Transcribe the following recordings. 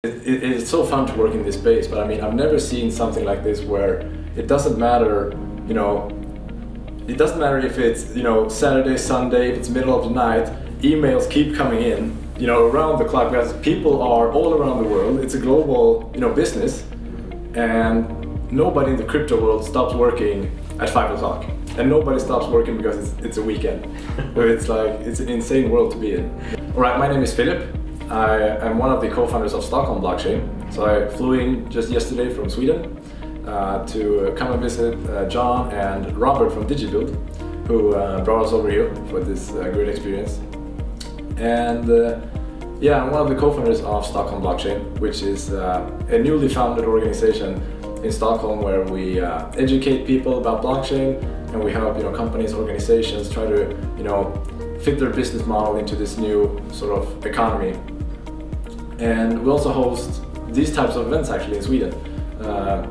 It's so fun to work in this space, but I mean, I've never seen something like this where it doesn't matter, it doesn't matter if it's, Saturday, Sunday, if it's middle of the night, emails keep coming in, around the clock, because people are all around the world. It's a global, business, and nobody in the crypto world stops working at 5 o'clock. And nobody stops working because it's a weekend. It's an insane world to be in. All right, my name is Philip. I am one of the co-founders of Stockholm Blockchain. So I flew in just yesterday from Sweden to come and visit John and Robert from DigiBuild, who brought us over here for this great experience. And I'm one of the co-founders of Stockholm Blockchain, which is a newly founded organization in Stockholm where we educate people about blockchain, and we help companies, organizations try to fit their business model into this new sort of economy. And we also host these types of events actually in Sweden.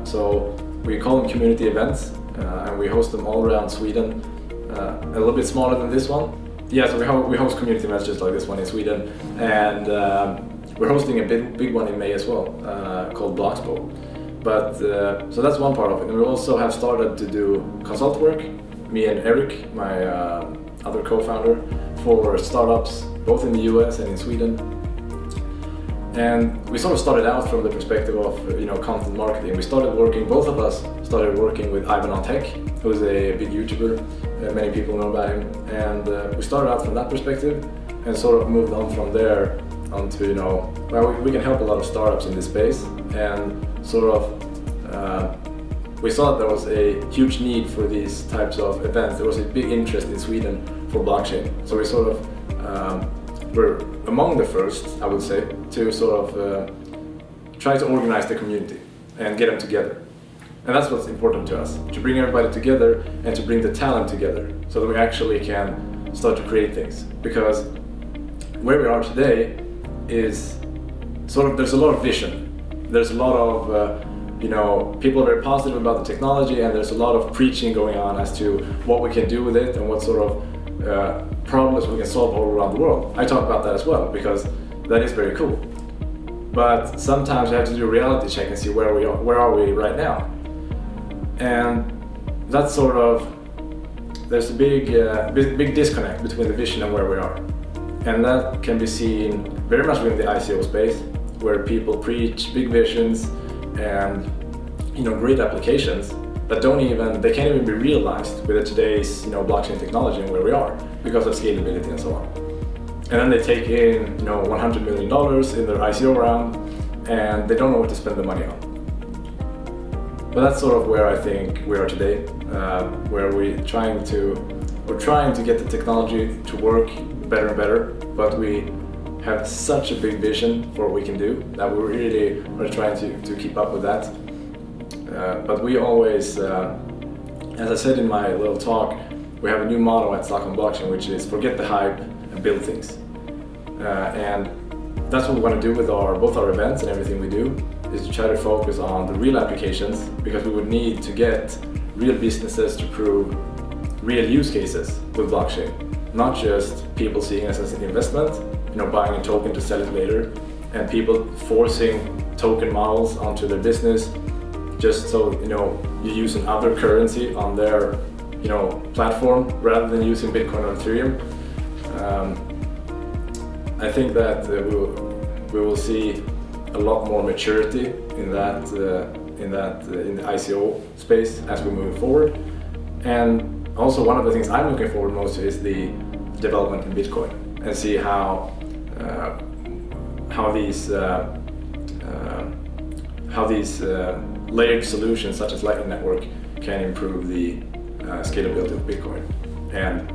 So we call them community events, and we host them all around Sweden. A little bit smaller than this one. Yeah, so we host community events just like this one in Sweden, and we're hosting a big one in May as well, called Bloxpo. But so that's one part of it. And we also have started to do consult work, me and Eric, my other co-founder, for startups both in the US and in Sweden. And we sort of started out from the perspective of content marketing. Both of us started working with Ivan on Tech, who's a big YouTuber. Many people know about him. And we started out from that perspective and sort of moved on from there onto, we can help a lot of startups in this space. And sort of, we saw that there was a huge need for these types of events. There was a big interest in Sweden for blockchain. So we sort of were among the first, I would say, to sort of try to organize the community and get them together. And that's what's important to us, to bring everybody together and to bring the talent together so that we actually can start to create things. Because where we are today is sort of, there's a lot of vision. There's a lot of, people are very positive about the technology, and there's a lot of preaching going on as to what we can do with it and what sort of problems we can solve all around the world. I talk about that as well, because that is very cool. But sometimes you have to do a reality check and see where are we right now. And that's sort of, there's a big disconnect between the vision and where we are. And that can be seen very much within the ICO space, where people preach big visions and great applications that they can't even be realized with today's blockchain technology and where we are because of scalability and so on. And then they take in $100 million in their ICO round, and they don't know what to spend the money on. But that's sort of where I think we are today, where we're trying to get the technology to work better and better, but we have such a big vision for what we can do that we really are trying to keep up with that. But we always, as I said in my little talk, we have a new motto at Stockholm Blockchain, which is forget the hype and build things. And that's what we want to do with both our events and everything we do, is to try to focus on the real applications, because we would need to get real businesses to prove real use cases with blockchain. Not just people seeing us as an investment, buying a token to sell it later, and people forcing token models onto their business just so you use another currency on their platform rather than using Bitcoin or Ethereum. I think that we will see a lot more maturity in the ICO space as we move forward. And also one of the things I'm looking forward most to is the development in Bitcoin, and see how these layered solutions such as Lightning Network can improve the scalability of Bitcoin, and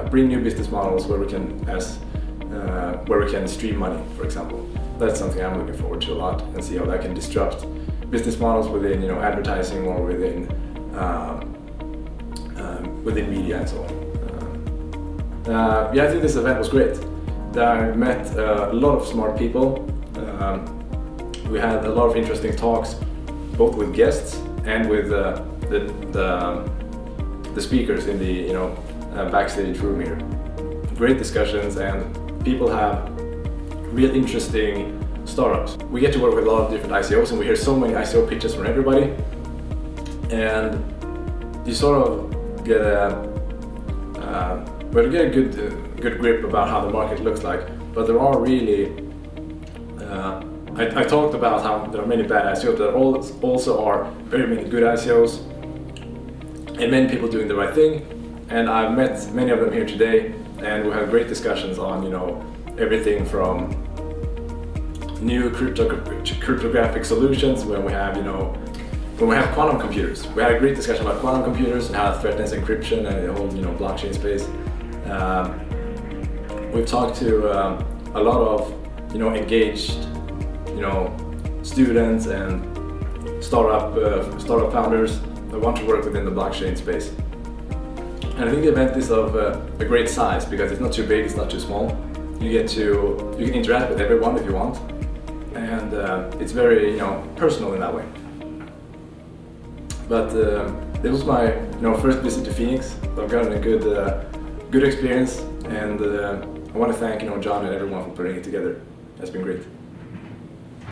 bring new business models where we can stream money, for example. That's something I'm looking forward to a lot, and see how that can disrupt business models within advertising or within media and so on. I think this event was great. I met a lot of smart people. We had a lot of interesting talks, both with guests and with the speakers in the backstage room here. Great discussions, and people have real interesting startups. We get to work with a lot of different ICOs, and we hear so many ICO pitches from everybody, and you sort of get a good grip about how the market looks like. But there are really I talked about how there are many bad ICOs, there also are very many good ICOs, and many people doing the right thing. And I've met many of them here today, and we had great discussions on, you know, everything from new cryptographic solutions when we have, you know, when we have quantum computers. We had a great discussion about quantum computers and how it threatens encryption and the whole, you know, blockchain space. We've talked to a lot of, you know, engaged, you know, students and startup founders that want to work within the blockchain space. And I think the event is of a great size because it's not too big, it's not too small. You can interact with everyone if you want, and it's very, you know, personal in that way. But this was my, you know, first visit to Phoenix. I've gotten a good experience, and I want to thank, you know, John and everyone for putting it together. That's been great.